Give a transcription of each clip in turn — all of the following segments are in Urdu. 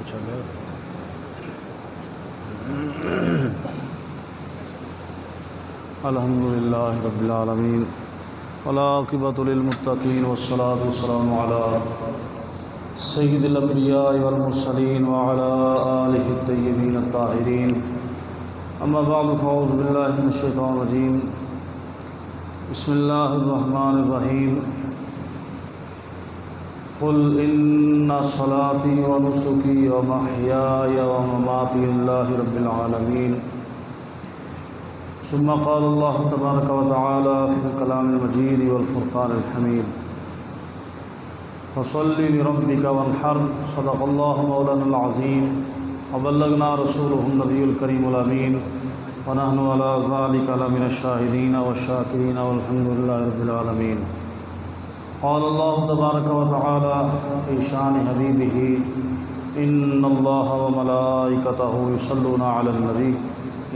چلے الحمدللہ رب العالمین والعاقبۃ للمتقین والصلاة والسلام علی سید الانبیاء والمرسلین وعلی آلہ الطیبین الطاہرین اما بعد فاعوذ باللہ من الشیطان الرجیم بسم اللہ الرحمن الرحیم قل ان صلاتی ونسکی ومحیای ومماتی للہ رب العالمین ثم قال اللہ تبارک وتعالی فی الکلام المجید والفرقان الحمید فصل لربک وانحر صدق اللہ مولانا العظیم وبلغنا رسولہ النبی الکریم الامین ونحن علی ذلک لمن الشاہدین والشاکرین والحمد للہ رب العالمین قال اللہ تبارک وتعالی فی شان حبیبہ ان اللہ وملائکتہ یصلون علی النبی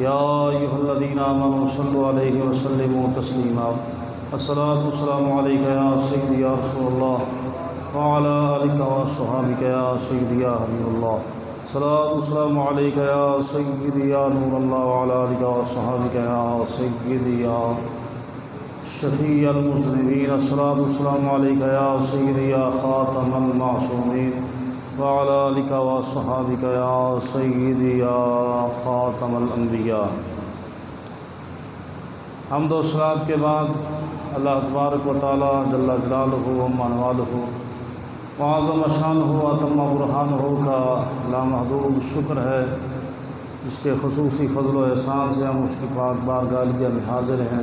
یا ایھا الذین آمنوا صلوا علیہ وسلموا تسلیما الصلاۃ والسلام علیک یا سیدی یا رسول اللہ وعلی آلک وصحبک یا سیدی یا حبیب اللہ الصلاۃ والسلام علیک یا سیدی یا نور اللہ وعلی آلک وصحبک یا سیدی یا شفیع المذنبین الصلاۃ والسلام علیک یا سیدی یا خاتم المعصومین وعلی آلک وصحبک یا سیدی یا خاتم الانبیاء۔ حمد و صلوات کے بعد اللہ تبارک و تعالی جل جلالہ و منوالہ وعظم شانہ و اتم برہانہ کا لامحدود شکر ہے، جس کے خصوصی فضل و احسان سے ہم اس کی پاک بارگاہ میں حاضر ہیں۔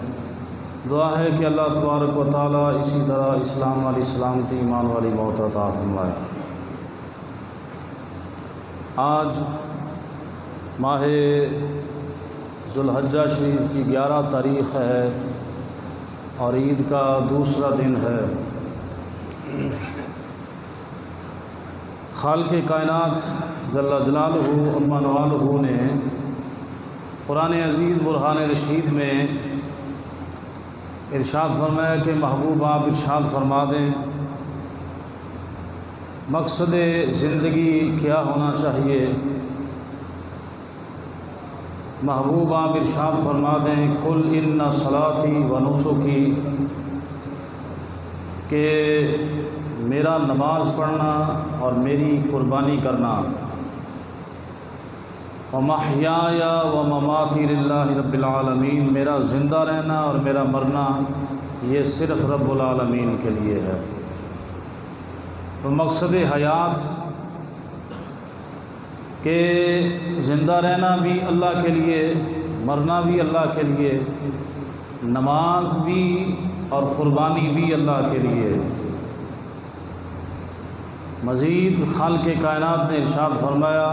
دعا ہے کہ اللہ تبارک و تعالی اسی طرح اسلام والی سلامتی، ایمان والی موت عطا فرمائے۔ آج ماہ ذوالحجہ شریف کی 11 تاریخ ہے اور عید کا دوسرا دن ہے۔ خالق کائنات جل جلالہ عظم نوالہ نے قرآن عزیز برہان رشید میں ارشاد فرمایا کہ محبوب آپ ارشاد فرما دیں مقصد زندگی کیا ہونا چاہیے۔ محبوب آپ ارشاد فرما دیں قل ان صلاتی و نسکی، کہ میرا نماز پڑھنا اور میری قربانی کرنا، ومحیای و مماتی للہ رب العالمین، میرا زندہ رہنا اور میرا مرنا یہ صرف رب العالمین کے لیے ہے۔ تو مقصد حیات کہ زندہ رہنا بھی اللہ کے لیے، مرنا بھی اللہ کے لیے، نماز بھی اور قربانی بھی اللہ کے لیے۔ مزید خالق کائنات نے ارشاد فرمایا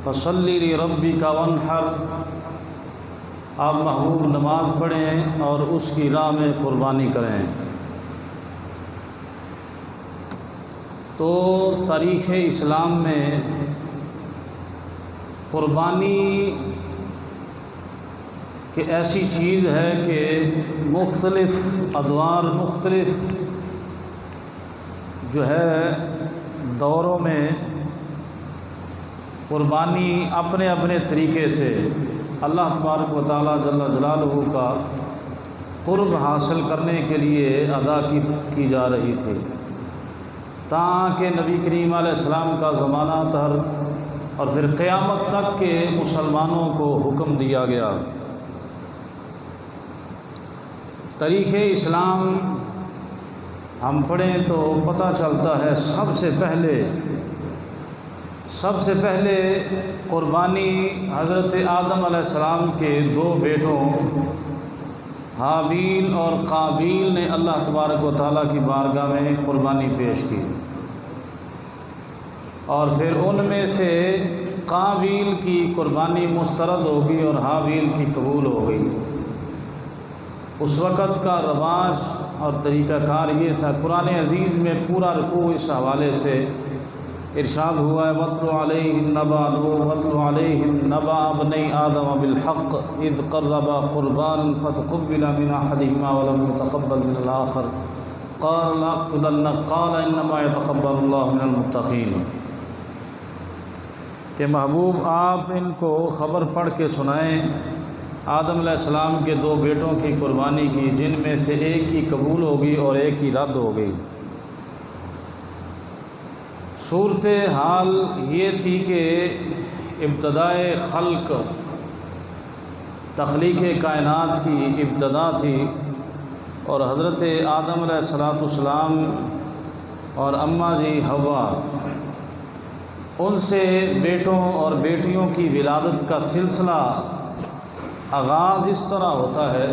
فصلی لربک وانحر، آپ محبوب نماز پڑھیں اور اس کی راہ میں قربانی کریں۔ تو تاریخ اسلام میں قربانی کہ ایسی چیز ہے کہ مختلف ادوار، مختلف جو ہے دوروں میں قربانی اپنے اپنے طریقے سے اللہ تبارک و تعالی جل جلالہ کا قرب حاصل کرنے کے لیے ادا کی جا رہی تھی، تاکہ نبی کریم علیہ السلام کا زمانہ تر اور پھر قیامت تک کے مسلمانوں کو حکم دیا گیا۔ تاریخ اسلام ہم پڑھیں تو پتہ چلتا ہے سب سے پہلے قربانی حضرت آدم علیہ السلام کے 2 بیٹوں حابیل اور قابیل نے اللہ تبارک و تعالیٰ کی بارگاہ میں قربانی پیش کی، اور پھر ان میں سے قابیل کی قربانی مسترد ہو گئی اور حابیل کی قبول ہو گئی۔ اس وقت کا رواج اور طریقہ کار یہ تھا۔ قرآن عزیز میں پورا رکوع اس حوالے سے ارشاد ہوا ہے وَاتْلُ عَلَيْهِمْ نَبَأَ ابْنَيْ آدَمَ بِالْحَقِّ إِذْ قَرَّبَا قُرْبَانًا فَتُقُبِّلَ مِنْ أَحَدِهِمَا وَلَمْ يُتَقَبَّلْ مِنَ الْآخَرِ قَالَ لَأَقْتُلَنَّكَ قَالَ إِنَّمَا يَتَقَبَّلُ اللَّهُ مِنَ الْمُتَّقِينَ۔ کہ محبوب آپ ان کو خبر پڑھ کے سنائیں آدم علیہ السلام کے 2 بیٹوں کی قربانی کی، جن میں سے ایک کی قبول ہوگی اور ایک کی رد ہو گئی۔ صورت حال یہ تھی کہ ابتدائے خلق، تخلیق کائنات کی ابتدا تھی، اور حضرت آدم علیہ السلام اور اماں جی حوا، ان سے بیٹوں اور بیٹیوں کی ولادت کا سلسلہ آغاز اس طرح ہوتا ہے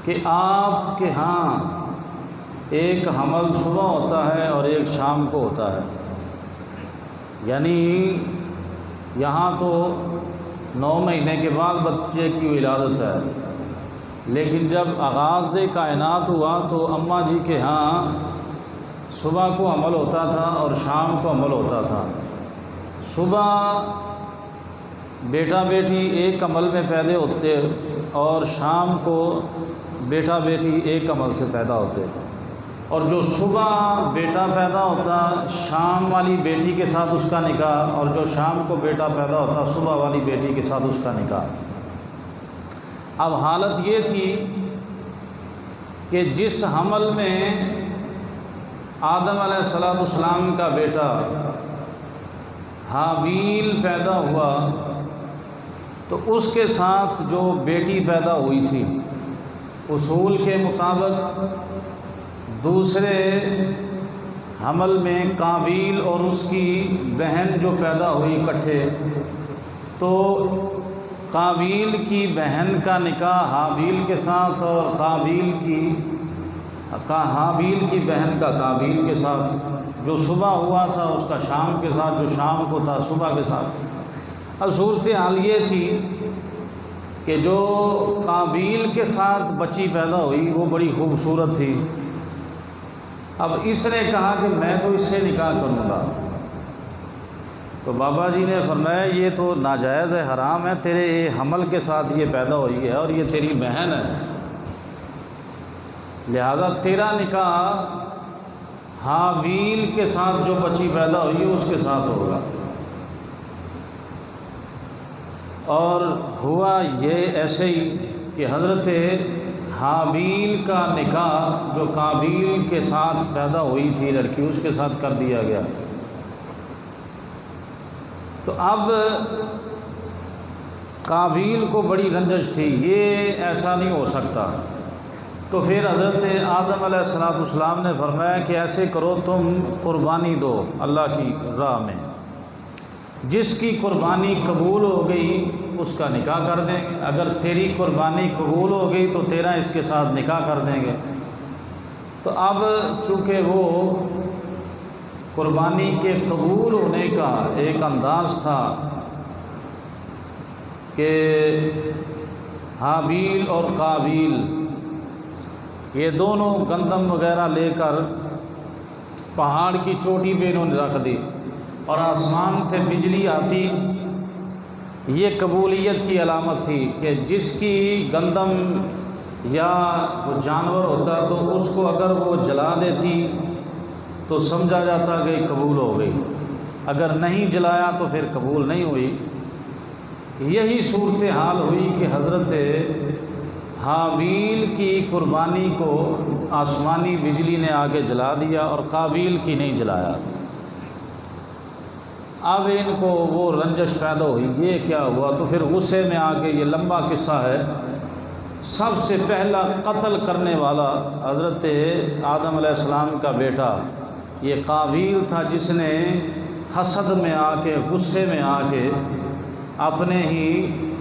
کہ آپ کے ہاں ایک حمل صبح ہوتا ہے اور ایک شام کو ہوتا ہے، یعنی یہاں تو 9 مہینے کے بعد بچے کی ولادت ہے، لیکن جب آغاز کائنات ہوا تو اماں جی کے ہاں صبح کو حمل ہوتا تھا اور شام کو حمل ہوتا تھا۔ صبح بیٹا بیٹی ایک حمل میں پیدا ہوتے اور شام کو بیٹا بیٹی ایک حمل سے پیدا ہوتے، اور جو صبح بیٹا پیدا ہوتا شام والی بیٹی کے ساتھ اس کا نکاح، اور جو شام کو بیٹا پیدا ہوتا صبح والی بیٹی کے ساتھ اس کا نکاح۔ اب حالت یہ تھی کہ جس حمل میں آدم علیہ السلام کا بیٹا حابیل پیدا ہوا تو اس کے ساتھ جو بیٹی پیدا ہوئی تھی، اصول کے مطابق دوسرے حمل میں قابیل اور اس کی بہن جو پیدا ہوئی اکٹھے، تو قابیل کی بہن کا نکاح حابیل کے ساتھ اور حابیل کی بہن کا قابیل کے ساتھ، جو صبح ہوا تھا اس کا شام کے ساتھ، جو شام کو تھا صبح کے ساتھ۔ اب صورتحال یہ تھی کہ جو قابیل کے ساتھ بچی پیدا ہوئی وہ بڑی خوبصورت تھی۔ اب اس نے کہا کہ میں تو اس سے نکاح کروں گا، تو بابا جی نے فرمایا یہ تو ناجائز ہے، حرام ہے، تیرے حمل کے ساتھ یہ پیدا ہوئی ہے اور یہ تیری بہن ہے، لہذا تیرا نکاح حابیل کے ساتھ جو بچی پیدا ہوئی ہے اس کے ساتھ ہوگا۔ اور ہوا یہ ایسے ہی کہ حضرت حابیل کا نکاح جو قابیل کے ساتھ پیدا ہوئی تھی لڑکی اس کے ساتھ کر دیا گیا۔ تو اب قابیل کو بڑی رنجش تھی، یہ ایسا نہیں ہو سکتا، تو پھر حضرت آدم علیہ السلام نے فرمایا کہ ایسے کرو، تم قربانی دو اللہ کی راہ میں، جس کی قربانی قبول ہو گئی اس کا نکاح کر دیں گے، اگر تیری قربانی قبول ہو گئی تو تیرا اس کے ساتھ نکاح کر دیں گے۔ تو اب چونکہ وہ قربانی کے قبول ہونے کا ایک انداز تھا کہ حابیل اور قابیل یہ دونوں گندم وغیرہ لے کر پہاڑ کی چوٹی پہ انہوں نے رکھ دی اور آسمان سے بجلی آتی، یہ قبولیت کی علامت تھی کہ جس کی گندم یا وہ جانور ہوتا تو اس کو اگر وہ جلا دیتی تو سمجھا جاتا کہ قبول ہو گئی، اگر نہیں جلایا تو پھر قبول نہیں ہوئی۔ یہی صورتحال ہوئی کہ حضرت حابیل کی قربانی کو آسمانی بجلی نے آگے جلا دیا اور قابیل کی نہیں جلایا۔ اب ان کو وہ رنجش پیدا ہوئی، یہ کیا ہوا؟ تو پھر غصے میں آ کے، یہ لمبا قصہ ہے، سب سے پہلا قتل کرنے والا حضرت آدم علیہ السلام کا بیٹا یہ قابیل تھا، جس نے حسد میں آ کے، غصے میں آ کے اپنے ہی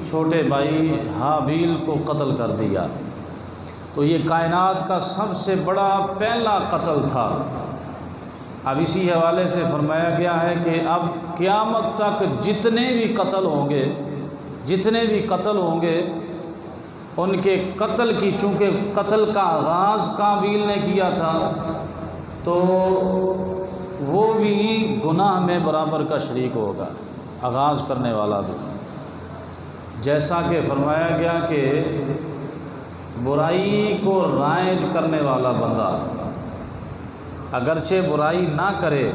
چھوٹے بھائی حابیل کو قتل کر دیا۔ تو یہ کائنات کا سب سے بڑا پہلا قتل تھا۔ اب اسی حوالے سے فرمایا گیا ہے کہ اب قیامت تک جتنے بھی قتل ہوں گے ان کے قتل کی، چونکہ قتل کا آغاز قابیل نے کیا تھا تو وہ بھی گناہ میں برابر کا شریک ہوگا، آغاز کرنے والا بھی، جیسا کہ فرمایا گیا کہ برائی کو رائج کرنے والا بندہ اگرچہ برائی نہ کرے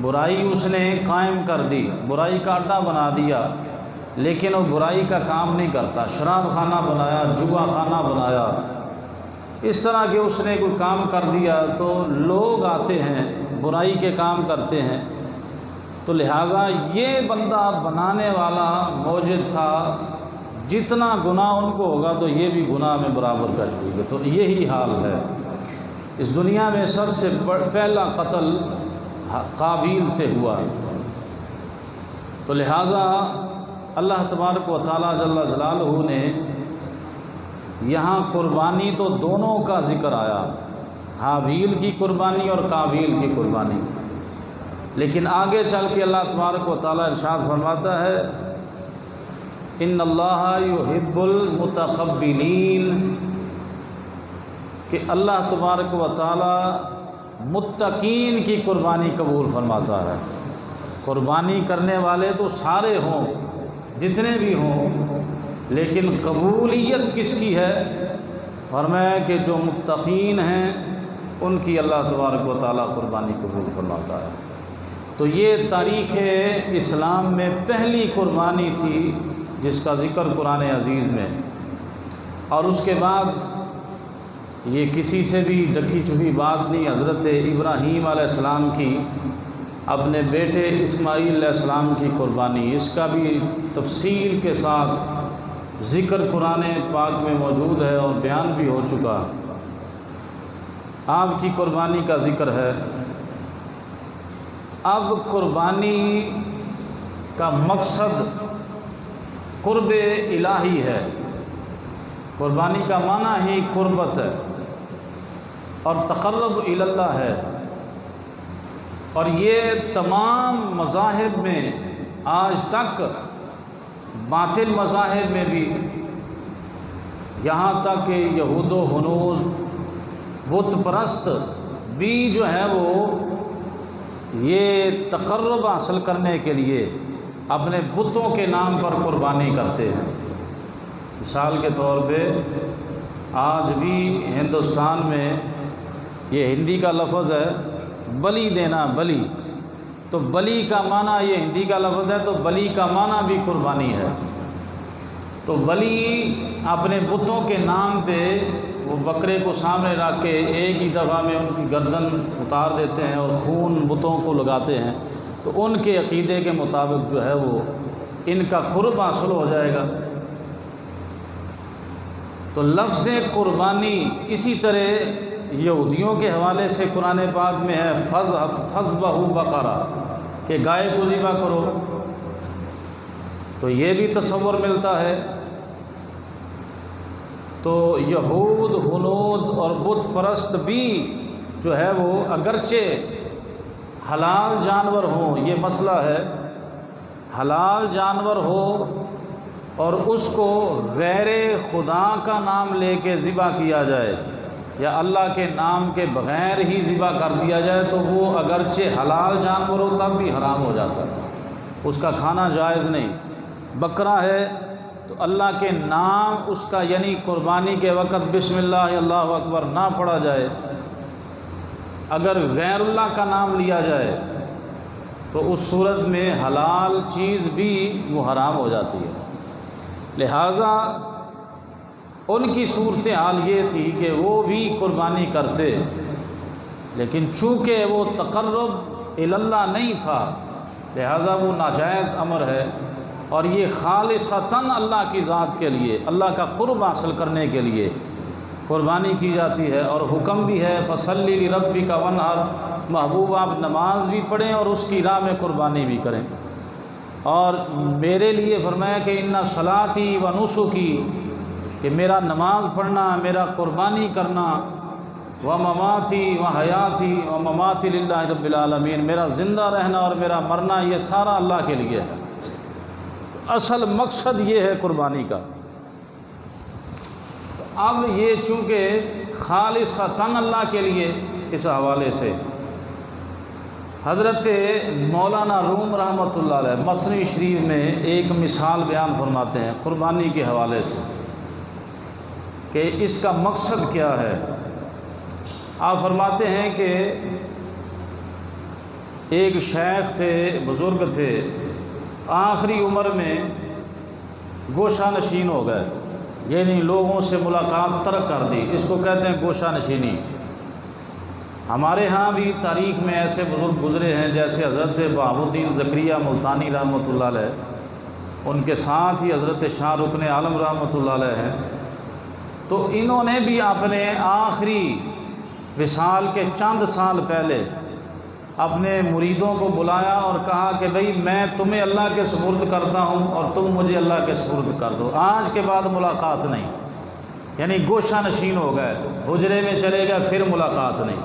برائی اس نے قائم کر دی، برائی کا اڈا بنا دیا، لیکن وہ برائی کا کام نہیں کرتا، شراب خانہ بنایا، جوا خانہ بنایا، اس طرح کے اس نے کوئی کام کر دیا تو لوگ آتے ہیں برائی کے کام کرتے ہیں، تو لہٰذا یہ بندہ بنانے والا موجد تھا، جتنا گناہ ان کو ہوگا تو یہ بھی گناہ میں برابر کر دے گا۔ تو یہی حال ہے۔ اس دنیا میں سب سے پہلا قتل قابیل سے ہوا، تو لہٰذا اللہ تبارک و تعالیٰ جل جلالہ نے یہاں قربانی تو دونوں کا ذکر آیا، حابیل کی قربانی اور قابیل کی قربانی، لیکن آگے چل کے اللہ تبارک و تعالیٰ ارشاد فرماتا ہے ان اللہ یحب المتقبلین، کہ اللہ تبارک و تعالیٰ متقین کی قربانی قبول فرماتا ہے۔ قربانی کرنے والے تو سارے ہوں، جتنے بھی ہوں، لیکن قبولیت کس کی ہے؟ فرمایا کہ جو متقین ہیں ان کی اللہ تبارک و تعالیٰ قربانی قبول فرماتا ہے۔ تو یہ تاریخ اسلام میں پہلی قربانی تھی جس کا ذکر قرآن عزیز میں، اور اس کے بعد یہ کسی سے بھی ڈکی چھپی بات نہیں، حضرت ابراہیم علیہ السلام کی اپنے بیٹے اسماعیل علیہ السلام کی قربانی، اس کا بھی تفصیل کے ساتھ ذکر قرآن پاک میں موجود ہے اور بیان بھی ہو چکا۔ آپ کی قربانی کا ذکر ہے۔ اب قربانی کا مقصد قرب الہی ہے، قربانی کا معنی ہی قربت ہے اور تقرب الی اللہ ہے، اور یہ تمام مذاہب میں آج تک، باطل مذاہب میں بھی، یہاں تک کہ یہود و ہنود بت پرست بھی جو ہے وہ یہ تقرب حاصل کرنے کے لیے اپنے بتوں کے نام پر قربانی کرتے ہیں۔ مثال کے طور پہ آج بھی ہندوستان میں یہ ہندی کا لفظ ہے بلی دینا، بلی، تو بلی کا معنی، یہ ہندی کا لفظ ہے تو بلی کا معنی بھی قربانی ہے۔ تو بلی اپنے بتوں کے نام پہ وہ بکرے کو سامنے رکھ کے ایک ہی دفعہ میں ان کی گردن اتار دیتے ہیں اور خون بتوں کو لگاتے ہیں، تو ان کے عقیدے کے مطابق جو ہے وہ ان کا قرب حاصل ہو جائے گا۔ تو لفظ قربانی اسی طرح یہودیوں کے حوالے سے قرآن پاک میں ہے فذبح بقرہ، کہ گائے کو ذبح کرو، تو یہ بھی تصور ملتا ہے۔ تو یہود، ہنود اور بت پرست بھی جو ہے وہ اگرچہ حلال جانور ہوں، یہ مسئلہ ہے، حلال جانور ہو اور اس کو غیر خدا کا نام لے کے ذبح کیا جائے یا اللہ کے نام کے بغیر ہی ذبح کر دیا جائے تو وہ اگرچہ حلال جانور ہو تب بھی حرام ہو جاتا ہے، اس کا کھانا جائز نہیں۔ بکرا ہے تو اللہ کے نام اس کا، یعنی قربانی کے وقت بسم اللہ اللہ اکبر نہ پڑھا جائے، اگر غیر اللہ کا نام لیا جائے تو اس صورت میں حلال چیز بھی وہ حرام ہو جاتی ہے۔ لہٰذا ان کی صورتحال یہ تھی کہ وہ بھی قربانی کرتے، لیکن چونکہ وہ تقرب الی اللہ نہیں تھا لہٰذا وہ ناجائز امر ہے، اور یہ خالصتاً اللہ کی ذات کے لیے، اللہ کا قرب حاصل کرنے کے لیے قربانی کی جاتی ہے، اور حکم بھی ہے فصلی لربک وانحر، محبوب آپ نماز بھی پڑھیں اور اس کی راہ میں قربانی بھی کریں۔ اور میرے لیے فرمایا کہ ان صلاتی و نسکی، کہ میرا نماز پڑھنا، میرا قربانی کرنا، و مماتی و حیاتی و مماتی للہ رب العالمین، میرا زندہ رہنا اور میرا مرنا یہ سارا اللہ کے لیے ہے۔ اصل مقصد یہ ہے قربانی کا۔ اب یہ چونکہ خالصتاً اللہ کے لیے، اس حوالے سے حضرت مولانا روم رحمۃ اللہ علیہ مثنوی شریف میں ایک مثال بیان فرماتے ہیں قربانی کے حوالے سے کہ اس کا مقصد کیا ہے۔ آپ فرماتے ہیں کہ ایک شیخ تھے، بزرگ تھے، آخری عمر میں گوشہ نشین ہو گئے، یعنی لوگوں سے ملاقات ترک کر دی، اس کو کہتے ہیں گوشہ نشینی۔ ہمارے ہاں بھی تاریخ میں ایسے بزرگ گزرے ہیں، جیسے حضرت بہاء الدین زکریا ملتانی رحمۃ اللہ علیہ، ان کے ساتھ ہی حضرت شاہ رکن عالم رحمۃ اللہ علیہ ہیں۔ تو انہوں نے بھی اپنے آخری وصال کے چند سال پہلے اپنے مریدوں کو بلایا اور کہا کہ بھئی میں تمہیں اللہ کے سپرد کرتا ہوں اور تم مجھے اللہ کے سپرد کر دو، آج کے بعد ملاقات نہیں، یعنی گوشہ نشین ہو گئے، حجرے میں چلے گئے، پھر ملاقات نہیں۔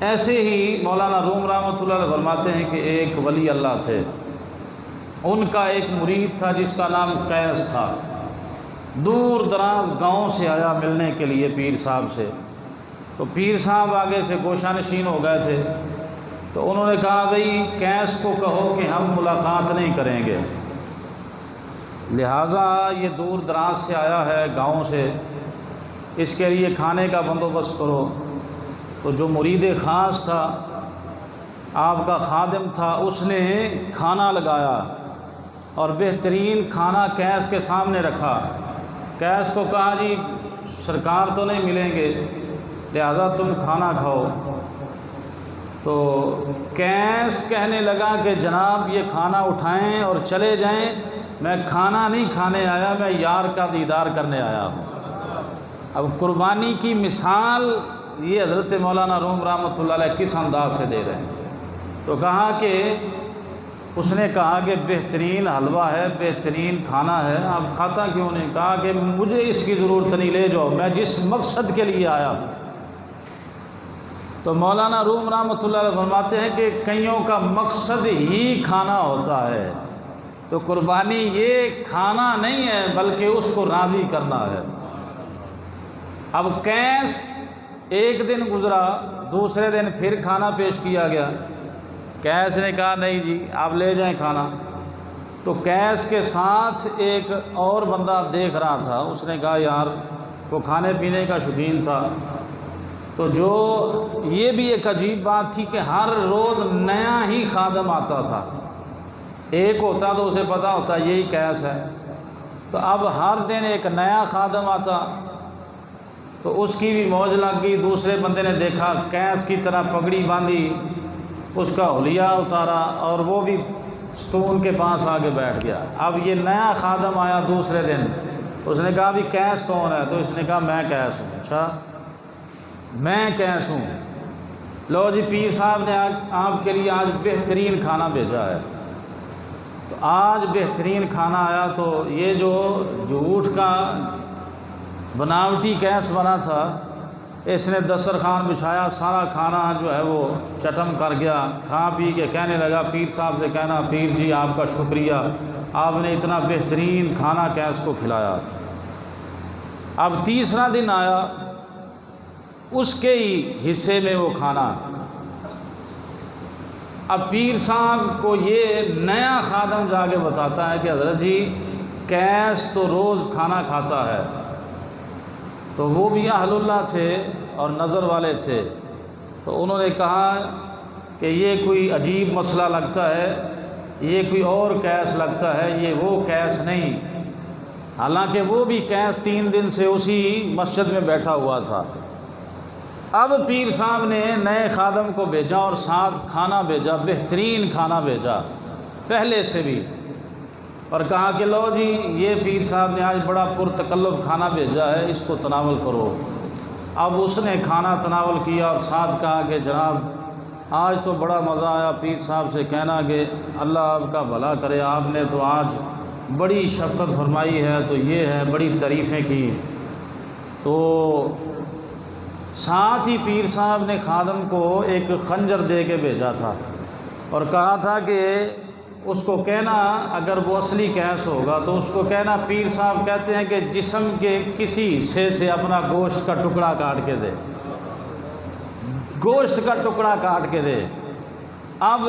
ایسے ہی مولانا روم رحمۃ اللہ علیہ فرماتے ہیں کہ ایک ولی اللہ تھے، ان کا ایک مرید تھا جس کا نام قیس تھا، دور دراز گاؤں سے آیا ملنے کے لیے پیر صاحب سے۔ تو پیر صاحب آگے سے گوشہ نشین ہو گئے تھے، تو انہوں نے کہا بھئی قیس کو کہو کہ ہم ملاقات نہیں کریں گے، لہٰذا یہ دور دراز سے آیا ہے گاؤں سے، اس کے لیے کھانے کا بندوبست کرو۔ تو جو مرید خاص تھا، آپ کا خادم تھا، اس نے کھانا لگایا اور بہترین کھانا قیس کے سامنے رکھا۔ قیس کو کہا جی سرکار تو نہیں ملیں گے، لہذا تم کھانا کھاؤ۔ تو قیس کہنے لگا کہ جناب یہ کھانا اٹھائیں اور چلے جائیں، میں کھانا نہیں کھانے آیا، میں یار کا دیدار کرنے آیا ہوں۔ اب قربانی کی مثال یہ حضرت مولانا روم رحمۃ اللہ علیہ کس انداز سے دے رہے ہیں۔ تو کہا کہ اس نے کہا کہ بہترین حلوہ ہے، بہترین کھانا ہے، آپ کھاتا کیوں نہیں؟ کہا کہ مجھے اس کی ضرورت نہیں، لے جاؤ، میں جس مقصد کے لیے آیا ہوں۔ تو مولانا روم رحمۃ اللہ علیہ فرماتے ہیں کہ کئیوں کا مقصد ہی کھانا ہوتا ہے، تو قربانی یہ کھانا نہیں ہے بلکہ اس کو راضی کرنا ہے۔ اب قیس ایک دن گزرا، دوسرے دن پھر کھانا پیش کیا گیا، قیس نے کہا نہیں جی آپ لے جائیں کھانا۔ تو قیس کے ساتھ ایک اور بندہ دیکھ رہا تھا، اس نے کہا یار وہ کھانے پینے کا شوقین تھا، تو جو یہ بھی ایک عجیب بات تھی کہ ہر روز نیا ہی خادم آتا تھا، ایک ہوتا تو اسے پتہ ہوتا یہی قیس ہے، تو اب ہر دن ایک نیا خادم آتا، تو اس کی بھی موج لگ گئی۔ دوسرے بندے نے دیکھا قیس کی طرح پگڑی باندھی، اس کا حلیہ اتارا اور وہ بھی ستون کے پاس آگے بیٹھ گیا۔ اب یہ نیا خادم آیا دوسرے دن، اس نے کہا بھی قیس کون ہے؟ تو اس نے کہا میں قیس ہوں۔ اچھا میں قیس ہوں، لو جی پیر صاحب نے آپ کے لیے آج بہترین کھانا بھیجا ہے۔ تو آج بہترین کھانا آیا، تو یہ جو جھوٹ کا بناوٹی قیس بنا تھا، اس نے دسترخوان بچھایا، سارا کھانا جو ہے وہ چٹم کر گیا، کھا پی کے کہنے لگا پیر صاحب سے کہنا پیر جی آپ کا شکریہ، آپ نے اتنا بہترین کھانا قیس کو کھلایا۔ اب تیسرا دن آیا، اس کے ہی حصے میں وہ کھانا۔ اب پیر صاحب کو یہ نیا خادم جا کے بتاتا ہے کہ حضرت جی قیس تو روز کھانا کھاتا ہے۔ تو وہ بھی اہل اللہ تھے اور نظر والے تھے، تو انہوں نے کہا کہ یہ کوئی عجیب مسئلہ لگتا ہے، یہ کوئی اور قیس لگتا ہے، یہ وہ قیس نہیں۔ حالانکہ وہ بھی قیس 3 دن سے اسی مسجد میں بیٹھا ہوا تھا۔ اب پیر صاحب نے نئے خادم کو بھیجا اور ساتھ کھانا بھیجا، بہترین کھانا بھیجا پہلے سے بھی، اور کہا کہ لو جی یہ پیر صاحب نے آج بڑا پرتکلف کھانا بھیجا ہے، اس کو تناول کرو۔ اب اس نے کھانا تناول کیا اور ساتھ کہا کہ جناب آج تو بڑا مزہ آیا، پیر صاحب سے کہنا کہ اللہ آپ کا بھلا کرے، آپ نے تو آج بڑی شفقت فرمائی ہے، تو یہ ہے، بڑی تعریفیں کی۔ تو ساتھ ہی پیر صاحب نے خادم کو ایک خنجر دے کے بھیجا تھا اور کہا تھا کہ اس کو کہنا اگر وہ اصلی قیس ہوگا تو اس کو کہنا پیر صاحب کہتے ہیں کہ جسم کے کسی حصے سے اپنا گوشت کا ٹکڑا کاٹ کے دے، گوشت کا ٹکڑا کاٹ کے دے۔ اب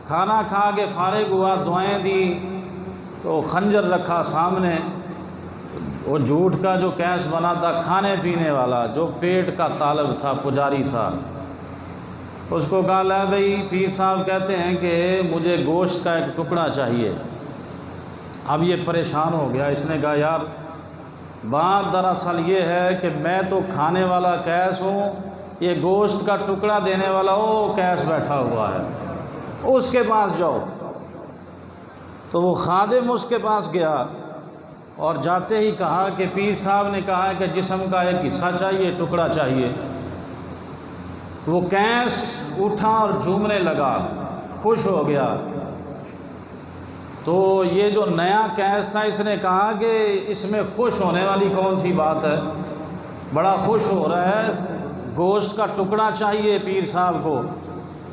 کھانا کھا کے فارغ ہوا، دعائیں دی، تو خنجر رکھا سامنے۔ وہ جھوٹ کا جو قیس بنا تھا، کھانے پینے والا، جو پیٹ کا طالب تھا، پجاری تھا، اس کو کہا لا بھائی پیر صاحب کہتے ہیں کہ مجھے گوشت کا ایک ٹکڑا چاہیے۔ اب یہ پریشان ہو گیا، اس نے کہا یار بات دراصل یہ ہے کہ میں تو کھانے والا کیس ہوں، یہ گوشت کا ٹکڑا دینے والا وہ کیس بیٹھا ہوا ہے، اس کے پاس جاؤ۔ تو وہ خادم اس کے پاس گیا اور جاتے ہی کہا کہ پیر صاحب نے کہا کہ جسم کا ایک حصہ چاہیے، ٹکڑا چاہیے۔ وہ کیس اٹھا اور جھومنے لگا، خوش ہو گیا۔ تو یہ جو نیا کیس تھا اس نے کہا کہ اس میں خوش ہونے والی کون سی بات ہے، بڑا خوش ہو رہا ہے، گوشت کا ٹکڑا چاہیے پیر صاحب کو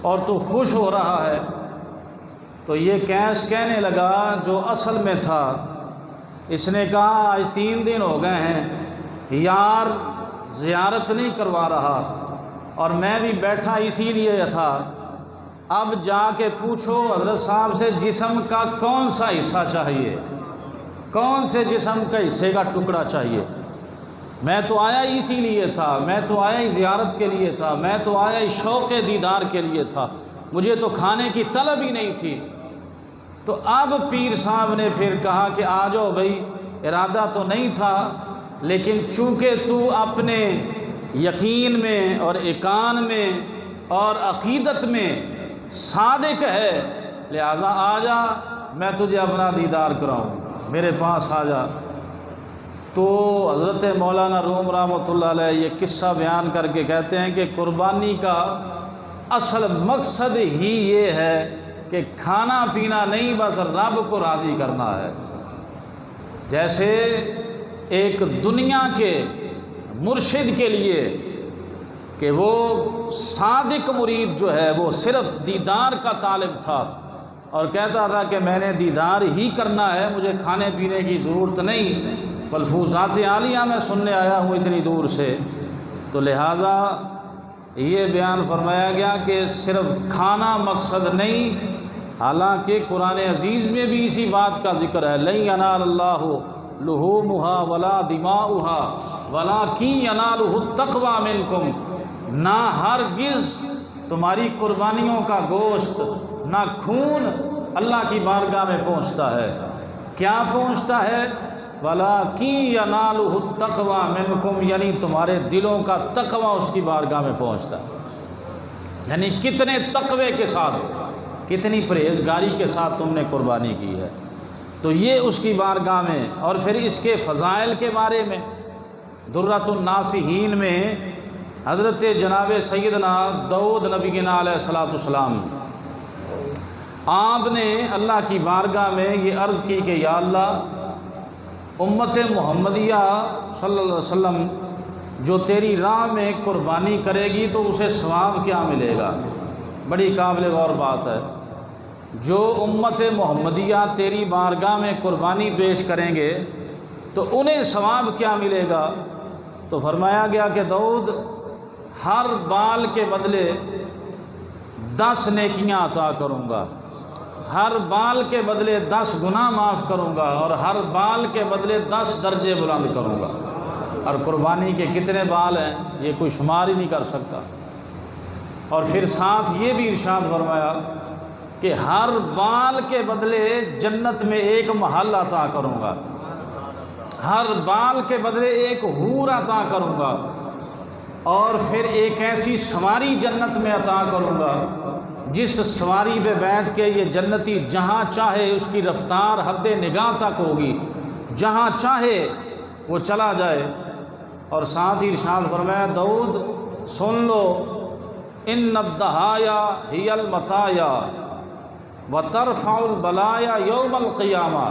اور تو خوش ہو رہا ہے۔ تو یہ کیس کہنے لگا جو اصل میں تھا، اس نے کہا آج 3 دن ہو گئے ہیں یار زیارت نہیں کروا رہا اور میں بھی بیٹھا اسی لیے تھا، اب جا کے پوچھو حضرت صاحب سے جسم کا کون سا حصہ چاہیے، کون سے جسم کا حصے کا ٹکڑا چاہیے۔ میں تو آیا اسی لیے تھا، میں تو آیا ہی زیارت کے لیے تھا، میں تو آیا ہی شوق دیدار کے لیے تھا، مجھے تو کھانے کی طلب ہی نہیں تھی۔ تو اب پیر صاحب نے پھر کہا کہ آ جاؤ بھائی، ارادہ تو نہیں تھا لیکن چونکہ تو اپنے یقین میں اور ایقان میں اور عقیدت میں صادق ہے لہذا آ جا، میں تجھے اپنا دیدار کراؤں، میرے پاس آ جا۔ تو حضرت مولانا روم رحمۃ اللہ علیہ یہ قصہ بیان کر کے کہتے ہیں کہ قربانی کا اصل مقصد ہی یہ ہے کہ کھانا پینا نہیں، بس رب کو راضی کرنا ہے۔ جیسے ایک دنیا کے مرشد کے لیے کہ وہ صادق مرید جو ہے وہ صرف دیدار کا طالب تھا اور کہتا تھا کہ میں نے دیدار ہی کرنا ہے، مجھے کھانے پینے کی ضرورت نہیں، ملفوظات عالیہ میں سننے آیا ہوں اتنی دور سے، تو لہٰذا یہ بیان فرمایا گیا کہ صرف کھانا مقصد نہیں، حالانکہ قرآن عزیز میں بھی اسی بات کا ذکر ہے لن ینال اللہ لحومها ولا دماؤها ولکن ینالہ التقوی منکم، نہ ہرگز تمہاری قربانیوں کا گوشت نہ خون اللہ کی بارگاہ میں پہنچتا ہے، کیا پہنچتا ہے؟ وَلَٰكِن يَنَالُهُ التَّقْوَىٰ مِنْكُمْ، یعنی تمہارے دلوں کا تقوی اس کی بارگاہ میں پہنچتا ہے، یعنی کتنے تقوی کے ساتھ، کتنی پرہیزگاری کے ساتھ تم نے قربانی کی ہے، تو یہ اس کی بارگاہ میں۔ اور پھر اس کے فضائل کے بارے میں درۃ الناصحین میں حضرت جناب سیدنا داؤد نبی علیہ الصلوۃ والسلام آپ نے اللہ کی بارگاہ میں یہ عرض کی کہ یا اللہ امت محمدیہ صلی اللہ علیہ وسلم جو تیری راہ میں قربانی کرے گی تو اسے ثواب کیا ملے گا؟ بڑی قابل غور بات ہے، جو امت محمدیہ تیری بارگاہ میں قربانی پیش کریں گے تو انہیں ثواب کیا ملے گا؟ تو فرمایا گیا کہ داؤد ہر بال کے بدلے 10 نیکیاں عطا کروں گا، ہر بال کے بدلے 10 گناہ معاف کروں گا اور ہر بال کے بدلے 10 درجے بلند کروں گا۔ اور قربانی کے کتنے بال ہیں یہ کوئی شمار ہی نہیں کر سکتا۔ اور پھر ساتھ یہ بھی ارشاد فرمایا کہ ہر بال کے بدلے جنت میں ایک محل عطا کروں گا، ہر بال کے بدلے ایک حور عطا کروں گا، اور پھر ایک ایسی سواری جنت میں عطا کروں گا جس سواری پہ بیٹھ کے یہ جنتی جہاں چاہے اس کی رفتار حد نگاہ تک ہوگی، جہاں چاہے وہ چلا جائے۔ اور ساتھ ہی ارشاد فرمایا داؤد سن لو ان الضحایا ہی المطایا وترفع البلایا یوم القیامہ،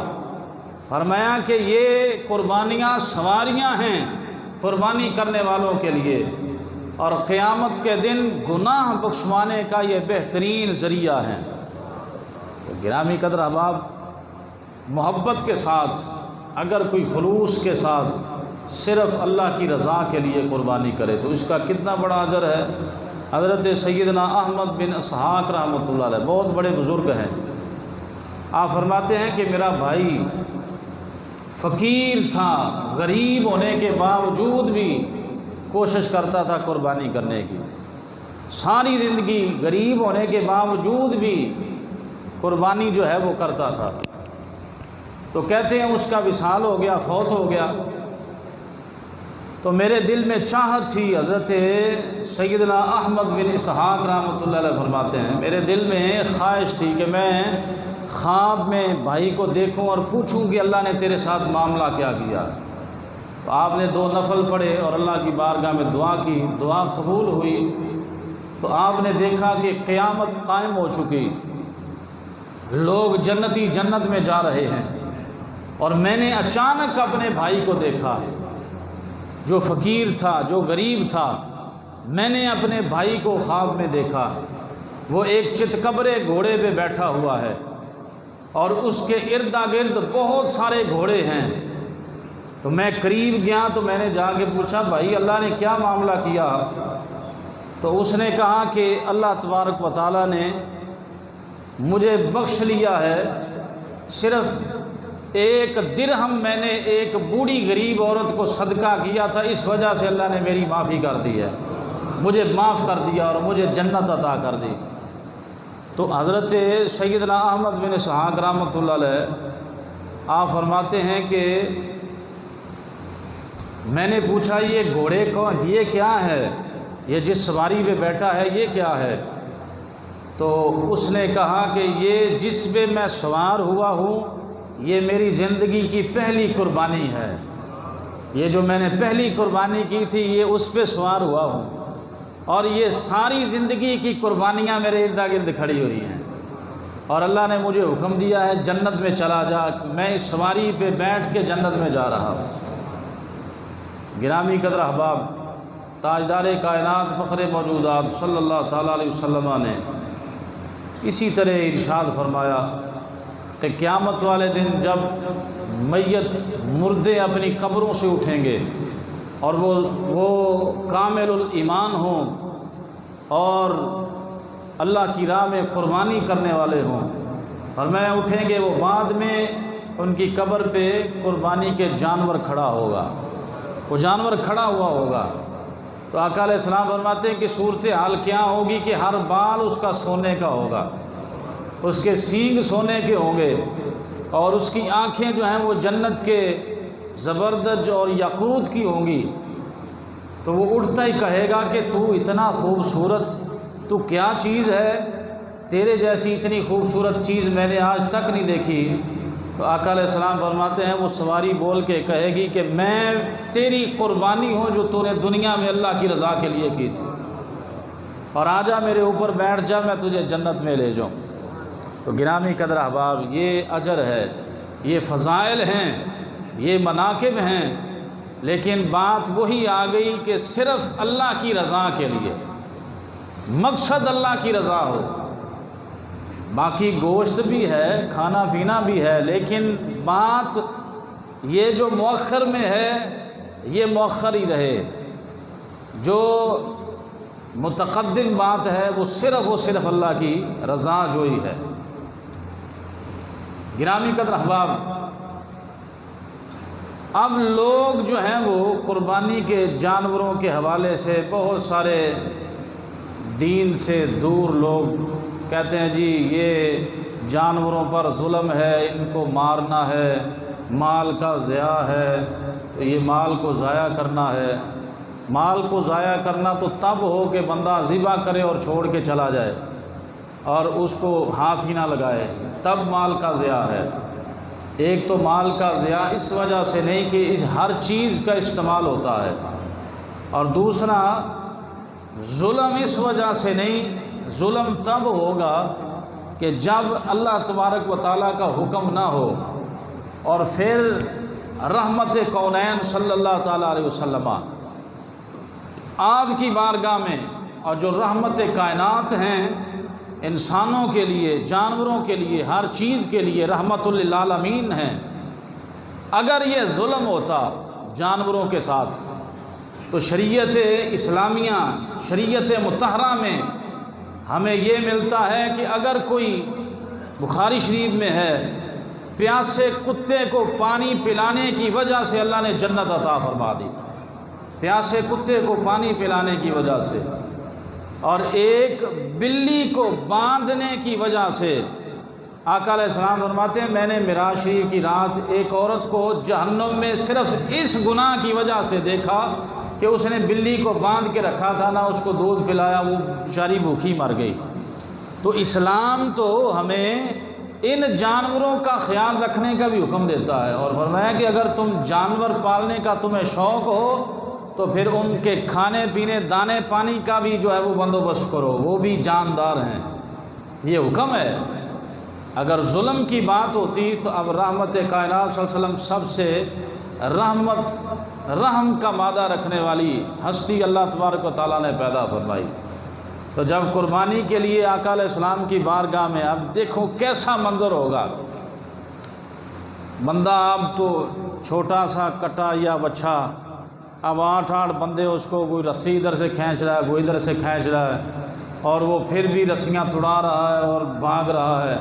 فرمایا کہ یہ قربانیاں سواریاں ہیں قربانی کرنے والوں کے لیے، اور قیامت کے دن گناہ بخشوانے کا یہ بہترین ذریعہ ہے۔ تو گرامی قدر احباب، محبت کے ساتھ اگر کوئی خلوص کے ساتھ صرف اللہ کی رضا کے لیے قربانی کرے تو اس کا کتنا بڑا اجر ہے۔ حضرت سیدنا احمد بن اسحاق رحمۃ اللہ علیہ بہت بڑے بزرگ ہیں، آپ فرماتے ہیں کہ میرا بھائی فقیر تھا، غریب ہونے کے باوجود بھی کوشش کرتا تھا قربانی کرنے کی۔ ساری زندگی غریب ہونے کے باوجود بھی قربانی جو ہے وہ کرتا تھا۔ تو کہتے ہیں اس کا وصال ہو گیا، فوت ہو گیا، تو میرے دل میں چاہت تھی۔ حضرت سیدنا احمد بن اسحاق رحمۃ اللہ علیہ فرماتے ہیں میرے دل میں خواہش تھی کہ میں خواب میں بھائی کو دیکھوں اور پوچھوں کہ اللہ نے تیرے ساتھ معاملہ کیا کیا۔ تو آپ نے 2 نفل پڑھے اور اللہ کی بارگاہ میں دعا کی، دعا قبول ہوئی، تو آپ نے دیکھا کہ قیامت قائم ہو چکی، لوگ جنتی جنت میں جا رہے ہیں، اور میں نے اچانک اپنے بھائی کو دیکھا جو فقیر تھا، جو غریب تھا۔ میں نے اپنے بھائی کو خواب میں دیکھا، وہ ایک چتکبرے گھوڑے پہ بیٹھا ہوا ہے اور اس کے ارد گرد بہت سارے گھوڑے ہیں۔ تو میں قریب گیا تو میں نے جا کے پوچھا بھائی اللہ نے کیا معاملہ کیا؟ تو اس نے کہا کہ اللہ تبارک و تعالیٰ نے مجھے بخش لیا ہے، صرف 1 درہم میں نے ایک بوڑھی غریب عورت کو صدقہ کیا تھا، اس وجہ سے اللہ نے میری معافی کر دی ہے، مجھے معاف کر دیا اور مجھے جنت عطا کر دی۔ تو حضرت سیدنا احمد بن اسحاق رحمۃ اللہ علیہ آپ فرماتے ہیں کہ میں نے پوچھا یہ گھوڑے کو یہ کیا ہے، یہ جس سواری پہ بیٹھا ہے یہ کیا ہے؟ تو اس نے کہا کہ یہ جس پہ میں سوار ہوا ہوں یہ میری زندگی کی پہلی قربانی ہے، یہ جو میں نے پہلی قربانی کی تھی یہ اس پہ سوار ہوا ہوں، اور یہ ساری زندگی کی قربانیاں میرے ارد گرد کھڑی ہوئی ہیں، اور اللہ نے مجھے حکم دیا ہے جنت میں چلا جا، میں اس سواری پہ بیٹھ کے جنت میں جا رہا ہوں۔ گرامی قدر احباب، تاجدار کائنات فخر موجودات صلی اللہ تعالیٰ علیہ وسلم نے اسی طرح ارشاد فرمایا کہ قیامت والے دن جب میت مردے اپنی قبروں سے اٹھیں گے اور وہ کامل الایمان ہوں اور اللہ کی راہ میں قربانی کرنے والے ہوں، اور میں اٹھیں گے، وہ بعد میں ان کی قبر پہ قربانی کے جانور کھڑا ہوگا، وہ جانور کھڑا ہوا ہوگا۔ تو آقا علیہ السلام فرماتے ہیں کہ صورتحال کیا ہوگی کہ ہر بال اس کا سونے کا ہوگا، اس کے سینگ سونے کے ہوں گے، اور اس کی آنکھیں جو ہیں وہ جنت کے زبردج اور یاقوت کی ہوں گی۔ تو وہ اٹھتا ہی کہے گا کہ تو اتنا خوبصورت، تو کیا چیز ہے، تیرے جیسی اتنی خوبصورت چیز میں نے آج تک نہیں دیکھی۔ تو آقا علیہ السلام فرماتے ہیں وہ سواری بول کے کہے گی کہ میں تیری قربانی ہوں جو تو نے دنیا میں اللہ کی رضا کے لیے کی تھی، اور آجا میرے اوپر بیٹھ جا، میں تجھے جنت میں لے جاؤں۔ تو گرامی قدر احباب، یہ اجر ہے، یہ فضائل ہیں، یہ مناقب ہیں، لیکن بات وہی آ گئی کہ صرف اللہ کی رضا کے لیے، مقصد اللہ کی رضا ہو۔ باقی گوشت بھی ہے، کھانا پینا بھی ہے، لیکن بات یہ جو مؤخر میں ہے یہ مؤخر ہی رہے، جو متقدم بات ہے وہ صرف اللہ کی رضا جوئی ہے۔ گرامی قدر احباب، اب لوگ جو ہیں وہ قربانی کے جانوروں کے حوالے سے بہت سارے دین سے دور لوگ کہتے ہیں جی یہ جانوروں پر ظلم ہے، ان کو مارنا ہے، مال کا ضیاع ہے، تو یہ مال کو ضائع کرنا ہے۔ مال کو ضائع کرنا تو تب ہو کہ بندہ ذبح کرے اور چھوڑ کے چلا جائے اور اس کو ہاتھ ہی نہ لگائے، تب مال کا ضیاع ہے۔ ایک تو مال کا ضیاع اس وجہ سے نہیں کہ ہر چیز کا استعمال ہوتا ہے، اور دوسرا ظلم اس وجہ سے نہیں، ظلم تب ہوگا کہ جب اللہ تبارک و تعالیٰ کا حکم نہ ہو، اور پھر رحمت کونین صلی اللہ تعالیٰ علیہ وسلم آپ کی بارگاہ میں، اور جو رحمت کائنات ہیں انسانوں کے لیے، جانوروں کے لیے، ہر چیز کے لیے رحمت للعالمین ہیں، اگر یہ ظلم ہوتا جانوروں کے ساتھ تو شریعت اسلامیہ، شریعت مطہرہ میں ہمیں یہ ملتا ہے کہ اگر کوئی، بخاری شریف میں ہے، پیاسے کتے کو پانی پلانے کی وجہ سے اللہ نے جنت عطا فرما دی، پیاسے کتے کو پانی پلانے کی وجہ سے۔ اور ایک بلی کو باندھنے کی وجہ سے آقا علیہ السلام فرماتے ہیں میں نے معراج شریف کی رات ایک عورت کو جہنم میں صرف اس گناہ کی وجہ سے دیکھا کہ اس نے بلی کو باندھ کے رکھا تھا، نہ اس کو دودھ پلایا، وہ بیچاری بھوکی مر گئی۔ تو اسلام تو ہمیں ان جانوروں کا خیال رکھنے کا بھی حکم دیتا ہے، اور فرمایا کہ اگر تم جانور پالنے کا تمہیں شوق ہو تو پھر ان کے کھانے پینے دانے پانی کا بھی جو ہے وہ بندوبست کرو، وہ بھی جاندار ہیں، یہ حکم ہے۔ اگر ظلم کی بات ہوتی تو اب رحمت کائنات صلی اللہ علیہ وسلم سب سے رحم کا مادہ رکھنے والی ہستی اللہ تبارک و تعالیٰ نے پیدا فرمائی۔ تو جب قربانی کے لیے آقا علیہ السلام کی بارگاہ میں اب دیکھو کیسا منظر ہوگا، بندہ اب تو چھوٹا سا کٹا یا بچھا، اب 8 بندے اس کو کوئی رسی ادھر سے کھینچ رہا ہے، کوئی ادھر سے کھینچ رہا ہے، اور وہ پھر بھی رسیاں توڑا رہا ہے اور بھاگ رہا ہے۔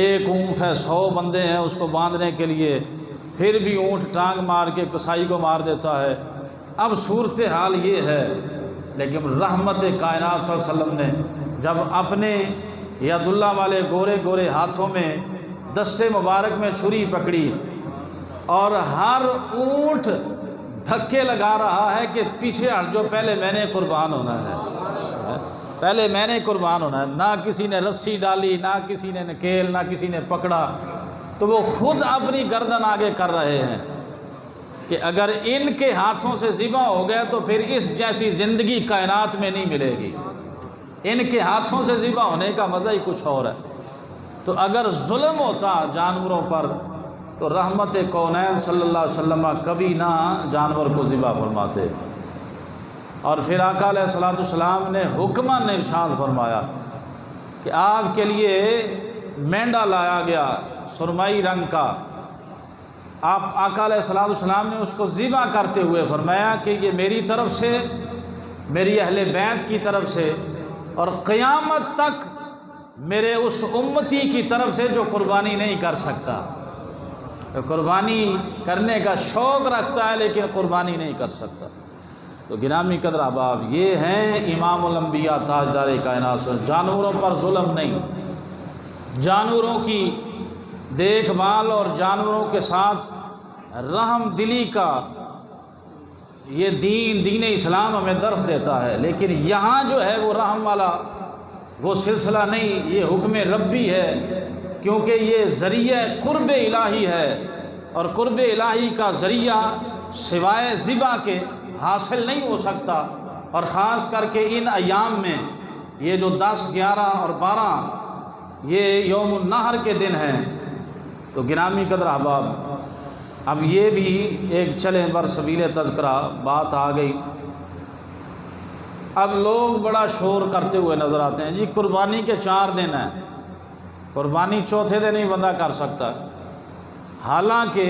ایک اونٹ ہے، 100 بندے ہیں اس کو باندھنے کے لیے، پھر بھی اونٹ ٹانگ مار کے کسائی کو مار دیتا ہے۔ اب صورتحال یہ ہے، لیکن رحمت کائنات صلی اللہ علیہ وسلم نے جب اپنے ید اللہ والے گورے گورے ہاتھوں میں دستے مبارک میں چھری پکڑی، اور ہر اونٹ دھکے لگا رہا ہے کہ پیچھے ہٹ جو، پہلے میں نے قربان ہونا ہے، پہلے میں نے قربان ہونا ہے۔ نہ کسی نے رسی ڈالی، نہ کسی نے نکیل، نہ کسی نے پکڑا، تو وہ خود اپنی گردن آگے کر رہے ہیں کہ اگر ان کے ہاتھوں سے ذبح ہو گیا تو پھر اس جیسی زندگی کائنات میں نہیں ملے گی۔ ان کے ہاتھوں سے ذبح ہونے کا مزہ ہی کچھ اور ہے۔ تو اگر ظلم ہوتا جانوروں پر تو رحمت کونین صلی اللہ علیہ وسلم کبھی نہ جانور کو ذبح فرماتے۔ اور پھر آقا علیہ السلام نے حکماً ارشاد فرمایا کہ آپ کے لیے مینڈا لایا گیا سرمئی رنگ کا، آپ آقا علیہ السلام نے اس کو ذبح کرتے ہوئے فرمایا کہ یہ میری طرف سے، میری اہل بیت کی طرف سے، اور قیامت تک میرے اس امتی کی طرف سے جو قربانی نہیں کر سکتا، قربانی کرنے کا شوق رکھتا ہے لیکن قربانی نہیں کر سکتا۔ تو گرامی قدر احباب، یہ ہیں امام الانبیاء تاجدار کائنات، جانوروں پر ظلم نہیں، جانوروں کی دیکھ بھال اور جانوروں کے ساتھ رحم دلی کا یہ دین اسلام ہمیں درس دیتا ہے، لیکن یہاں جو ہے وہ رحم والا وہ سلسلہ نہیں، یہ حکم ربی ہے، کیونکہ یہ ذریعہ قرب الہی ہے، اور قرب الہی کا ذریعہ سوائے ذبح کے حاصل نہیں ہو سکتا۔ اور خاص کر کے ان ایام میں یہ جو 10، 11 اور 12 یہ یوم النحر کے دن ہیں، تو گرامی قدر احباب اب یہ بھی ایک چلیں بر سبیل تذکرہ بات آ گئی۔ اب لوگ بڑا شور کرتے ہوئے نظر آتے ہیں، جی قربانی کے 4 دن ہیں، قربانی چوتھے دن ہی بندہ کر سکتا ہے، حالانکہ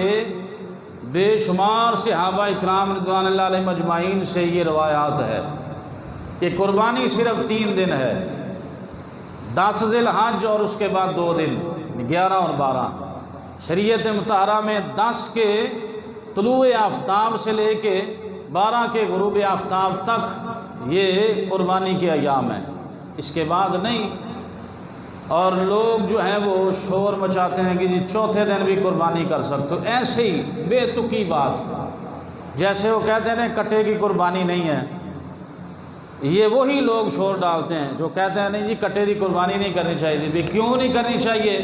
بے شمار صحابہ اکرام رضوان اللہ علیہم اجمعین سے یہ روایات ہے کہ قربانی صرف 3 دن ہے، 10 ذی الحج اور اس کے بعد 2 دن 11 اور 12۔ شریعت مطہرہ میں 10 کے طلوع آفتاب سے لے کے 12 کے غروب آفتاب تک یہ قربانی کے ایام ہیں، اس کے بعد نہیں۔ اور لوگ جو ہیں وہ شور مچاتے ہیں کہ جی چوتھے دن بھی قربانی کر سکتے ہو، ایسے ہی بے تکی بات، جیسے وہ کہتے ہیں کٹے کی قربانی نہیں ہے۔ یہ وہی لوگ شور ڈالتے ہیں جو کہتے ہیں نہیں جی کٹے کی قربانی نہیں کرنی چاہیے بھی، کیوں نہیں کرنی چاہیے؟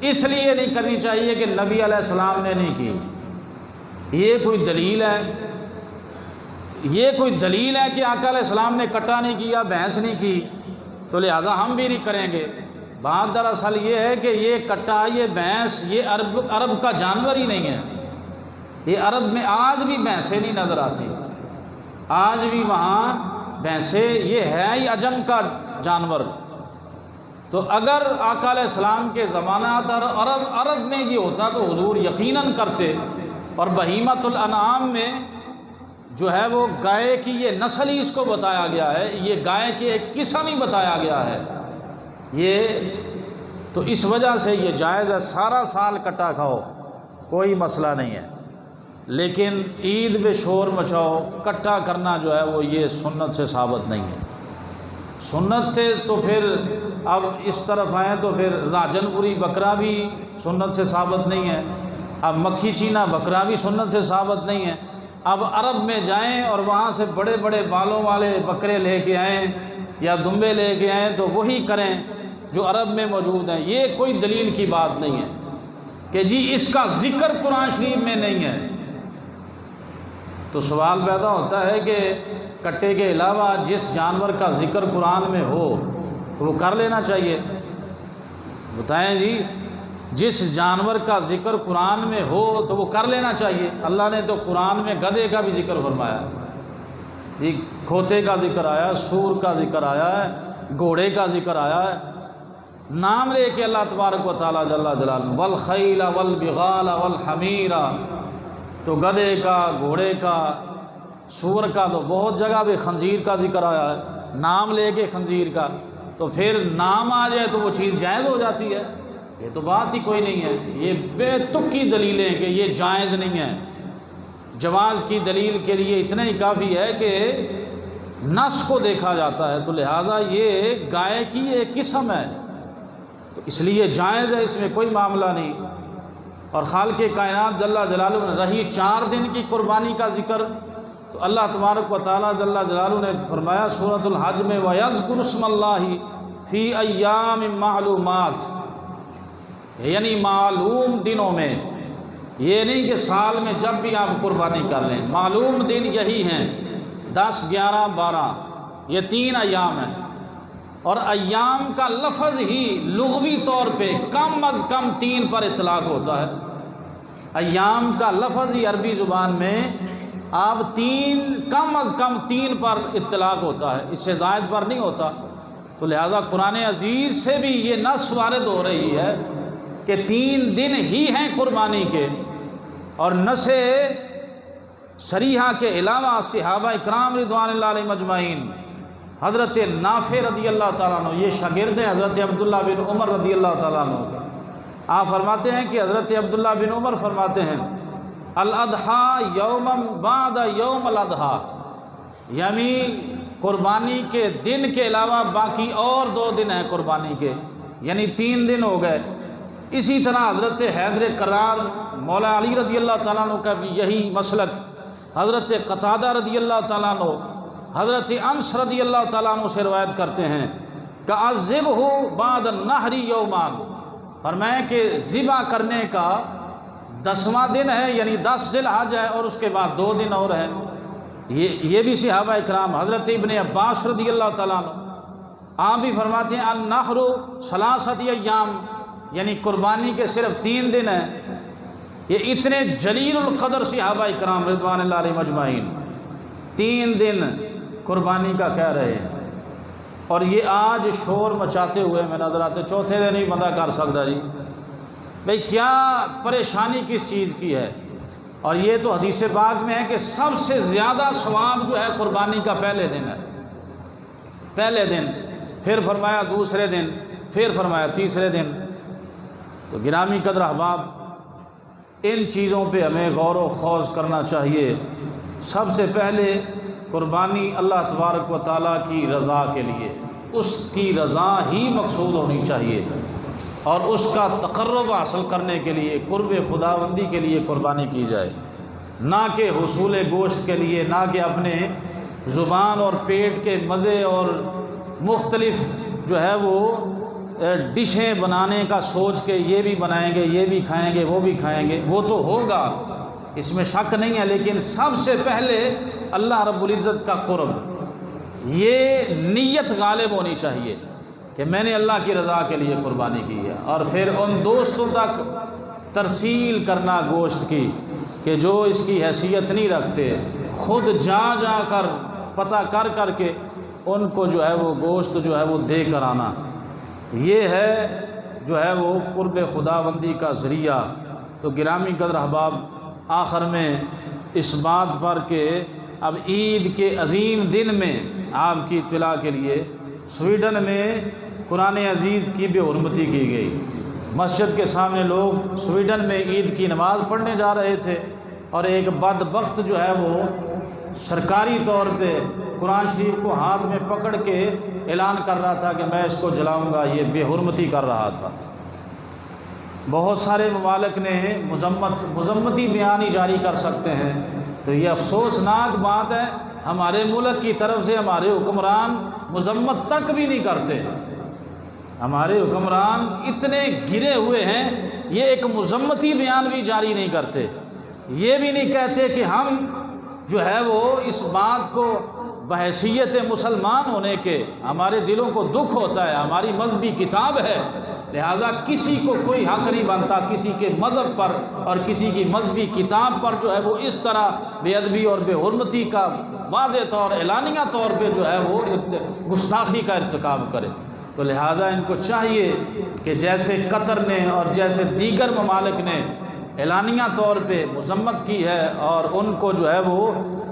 اس لیے نہیں کرنی چاہیے کہ نبی علیہ السلام نے نہیں کی۔ یہ کوئی دلیل ہے؟ یہ کوئی دلیل ہے کہ آقا علیہ السلام نے کٹا نہیں کیا، بھینس نہیں کی، تو لہذا ہم بھی نہیں کریں گے؟ بات دراصل یہ ہے کہ یہ کٹا، یہ بھینس، یہ عرب کا جانور ہی نہیں ہے۔ یہ عرب میں آج بھی بھینسیں نہیں نظر آتی، آج بھی وہاں بھینسیں، یہ ہے ہی عجم کا جانور۔ تو اگر آقا علیہ السلام کے زمانات اور عرب میں یہ ہوتا تو حضور یقیناً کرتے۔ اور بہیمۃ الانعام میں جو ہے وہ گائے کی یہ نسل ہی اس کو بتایا گیا ہے، یہ گائے کی ایک قسم ہی بتایا گیا ہے یہ، تو اس وجہ سے یہ جائز ہے، سارا سال کٹا کھاؤ کوئی مسئلہ نہیں ہے، لیکن عید میں شور مچاؤ، کٹا کرنا جو ہے وہ یہ سنت سے ثابت نہیں ہے۔ سنت سے تو پھر اب اس طرف آئیں تو پھر راجن پوری بکرا بھی سنت سے ثابت نہیں ہے، اب مکھی چینا بکرا بھی سنت سے ثابت نہیں ہے۔ اب عرب میں جائیں اور وہاں سے بڑے بڑے بالوں والے بکرے لے کے آئیں یا دمبے لے کے آئیں تو وہی کریں جو عرب میں موجود ہیں۔ یہ کوئی دلیل کی بات نہیں ہے کہ جی اس کا ذکر قرآن شریف میں نہیں ہے۔ تو سوال پیدا ہوتا ہے کہ کٹے کے علاوہ جس جانور کا ذکر قرآن میں ہو تو وہ کر لینا چاہیے۔ بتائیں جی، جس جانور کا ذکر قرآن میں ہو تو وہ کر لینا چاہیے۔ اللہ نے تو قرآن میں گدھے کا بھی ذکر فرمایا جی، کھوتے کا ذکر آیا، سور کا ذکر آیا ہے، گھوڑے کا ذکر آیا ہے، نام لے کے اللہ تبارک و تعالیٰ جل جلالہ والخیل والبغال والحمیر، تو گدھے کا، گھوڑے کا، سور کا تو بہت جگہ پہ خنزیر کا ذکر آیا ہے، نام لے کے خنزیر کا، تو پھر نام آ جائے تو وہ چیز جائز ہو جاتی ہے؟ یہ تو بات ہی کوئی نہیں ہے۔ یہ بے تک کی دلیلیں کہ یہ جائز نہیں ہے۔ جواز کی دلیل کے لیے اتنا ہی کافی ہے کہ نص کو دیکھا جاتا ہے، تو لہٰذا یہ گائے کی ایک قسم ہے تو اس لیے جائز ہے، اس میں کوئی معاملہ نہیں۔ اور خالق کائنات جل جلالہ نے رہی 4 دن کی قربانی کا ذکر، تو اللہ تبارک و تعالیٰ جل جلالہ نے فرمایا سورۃ الحج میں وَيَذْكُرُ اسْمَ اللَّهِ فِي أَيَّامٍ مَعْلُومَاتٍ، یعنی معلوم دنوں میں، یہ نہیں کہ سال میں جب بھی آپ قربانی کر لیں، معلوم دن یہی ہیں 10، 11، 12، یہ 3 ایام ہیں۔ اور ایام کا لفظ ہی لغوی طور پہ کم از کم 3 پر اطلاق ہوتا ہے۔ ایام کا لفظ ہی عربی زبان میں آپ 3، کم از کم 3 پر اطلاق ہوتا ہے، اس سے زائد پر نہیں ہوتا۔ تو لہذا قرآن عزیز سے بھی یہ نص وارد ہو رہی ہے کہ 3 دن ہی ہیں قربانی کے، اور نص صریحہ کے علاوہ صحابہ اکرام رضوان اللہ علیہم اجمعین، حضرت نافع رضی اللہ تعالیٰ عنہ، یہ شاگرد ہیں حضرت عبداللہ بن عمر رضی اللہ تعالیٰ عنہ، آپ فرماتے ہیں کہ حضرت عبداللہ بن عمر فرماتے ہیں الاضحیٰ یوم بعد یوم الاضحیٰ، یعنی قربانی کے دن کے علاوہ باقی اور 2 دن ہیں قربانی کے، یعنی 3 دن ہو گئے۔ اسی طرح حضرت حیدر کرار مولا علی رضی اللہ تعالیٰ عنہ کا بھی یہی مسلک، حضرت قتادہ رضی اللہ تعالیٰ عنہ حضرت انس رضی اللہ تعالیٰ عنہ سے روایت کرتے ہیں کہ عذبہ بعد النحر یومان، فرمایا کہ ذبح کرنے کا 10واں دن ہے، یعنی 10 ذی الحج ہے، اور اس کے بعد 2 دن اور ہیں۔ یہ بھی صحابہ اکرام، حضرت ابن عباس رضی اللہ تعالیٰ عنہ آپ بھی فرماتے ہیں النحر 3 ایام، یعنی قربانی کے صرف 3 دن ہیں۔ یہ اتنے جلیل القدر صحابہ اکرام رضوان اللہ علیہم اجمعین 3 دن قربانی کا کہہ رہے ہیں، اور یہ آج شور مچاتے ہوئے میں نظر آتے، 4تھے دن ہی بندہ کر سکتا جی، بھئی کیا پریشانی کس چیز کی ہے؟ اور یہ تو حدیث پاک میں ہے کہ سب سے زیادہ ثواب جو ہے قربانی کا پہلے دن ہے، پہلے دن، پھر فرمایا دوسرے دن، پھر فرمایا تیسرے دن۔ تو گرامی قدر احباب، ان چیزوں پہ ہمیں غور و خوض کرنا چاہیے۔ سب سے پہلے قربانی اللہ تبارک و تعالیٰ کی رضا کے لیے، اس کی رضا ہی مقصود ہونی چاہیے، اور اس کا تقرب حاصل کرنے کے لیے، قرب خداوندی کے لیے قربانی کی جائے، نہ کہ حصول گوشت کے لیے، نہ کہ اپنے زبان اور پیٹ کے مزے اور مختلف جو ہے وہ ڈشیں بنانے کا سوچ کے یہ بھی بنائیں گے، یہ بھی کھائیں گے، وہ بھی کھائیں گے، وہ تو ہوگا، اس میں شک نہیں ہے، لیکن سب سے پہلے اللہ رب العزت کا قرب، یہ نیت غالب ہونی چاہیے کہ میں نے اللہ کی رضا کے لیے قربانی کی ہے، اور پھر ان دوستوں تک ترسیل کرنا گوشت کی کہ جو اس کی حیثیت نہیں رکھتے، خود جا جا کر پتہ کر کر کے ان کو جو ہے وہ گوشت جو ہے وہ دے کر آنا، یہ ہے جو ہے وہ قرب خداوندی کا ذریعہ۔ تو گرامی قدر احباب، آخر میں اس بات پر کہ اب عید کے عظیم دن میں آپ کی اطلاع کے لیے سویڈن میں قرآن عزیز کی بے حرمتی کی گئی۔ مسجد کے سامنے لوگ سویڈن میں عید کی نماز پڑھنے جا رہے تھے، اور ایک بدبخت جو ہے وہ سرکاری طور پہ قرآن شریف کو ہاتھ میں پکڑ کے اعلان کر رہا تھا کہ میں اس کو جلاؤں گا، یہ بے حرمتی کر رہا تھا۔ بہت سارے ممالک نے مذمتی بیان ہی جاری کر سکتے ہیں۔ تو یہ افسوسناک بات ہے، ہمارے ملک کی طرف سے ہمارے حکمران مذمت تک بھی نہیں کرتے۔ ہمارے حکمران اتنے گرے ہوئے ہیں، یہ ایک مذمتی بیان بھی جاری نہیں کرتے۔ یہ بھی نہیں کہتے کہ ہم جو ہے وہ اس بات کو بحیثیت مسلمان ہونے کے ہمارے دلوں کو دکھ ہوتا ہے، ہماری مذہبی کتاب ہے، لہذا کسی کو کوئی حق نہیں بنتا کسی کے مذہب پر اور کسی کی مذہبی کتاب پر جو ہے وہ اس طرح بے ادبی اور بے حرمتی کا واضح طور اعلانیہ طور پہ جو ہے وہ گستاخی کا ارتکاب کرے۔ تو لہذا ان کو چاہیے کہ جیسے قطر نے اور جیسے دیگر ممالک نے اعلانیہ طور پہ مذمت کی ہے اور ان کو جو ہے وہ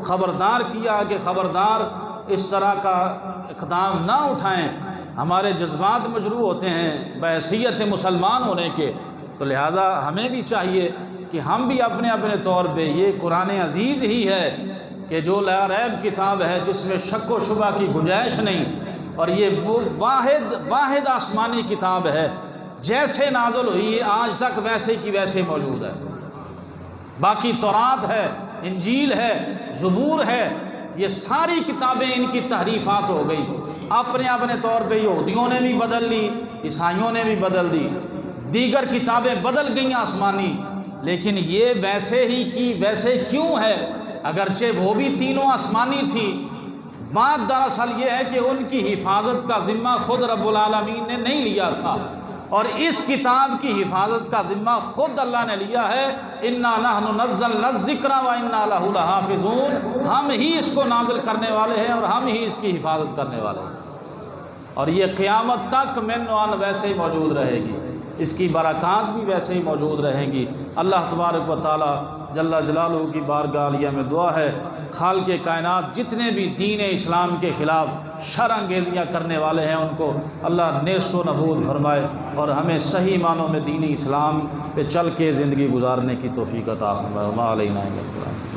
خبردار کیا کہ خبردار اس طرح کا اقدام نہ اٹھائیں، ہمارے جذبات مجروح ہوتے ہیں بحیثیت مسلمان ہونے کے، تو لہذا ہمیں بھی چاہیے کہ ہم بھی اپنے اپنے طور پہ، یہ قرآن عزیز ہی ہے کہ جو لا ریب کتاب ہے جس میں شک و شبہ کی گنجائش نہیں، اور یہ وہ واحد آسمانی کتاب ہے، جیسے نازل ہوئی ہے آج تک ویسے کی ویسے موجود ہے۔ باقی تورات ہے، انجیل ہے، زبور ہے، یہ ساری کتابیں ان کی تحریفات ہو گئی، اپنے اپنے طور پہ یہودیوں نے بھی بدل لی، عیسائیوں نے بھی بدل دی، دیگر کتابیں بدل گئیں آسمانی، لیکن یہ ویسے ہی کی ویسے کیوں ہے؟ اگرچہ وہ بھی تینوں آسمانی تھی، بات دراصل یہ ہے کہ ان کی حفاظت کا ذمہ خود رب العالمین نے نہیں لیا تھا، اور اس کتاب کی حفاظت کا ذمہ خود اللہ نے لیا ہے۔ اِنَّا نَحْنُ نَزَّلْنَا الذِّكْرَ وَإِنَّا لَهُ لَحَافِظُونَ، ہم ہی اس کو نازل کرنے والے ہیں اور ہم ہی اس کی حفاظت کرنے والے ہیں، اور یہ قیامت تک من و عن ویسے ہی موجود رہے گی، اس کی برکات بھی ویسے ہی موجود رہیں گی۔ اللہ تبارک و تعالی جل جلالہ کی بارگاہ عالیہ میں دعا ہے، خالق کائنات جتنے بھی دین اسلام کے خلاف شر انگیزیاں کرنے والے ہیں ان کو اللہ نیست و نابود فرمائے، اور ہمیں صحیح معنوں میں دین اسلام پہ چل کے زندگی گزارنے کی توفیق عطا فرمائے۔ وما علینا الا البلاغ۔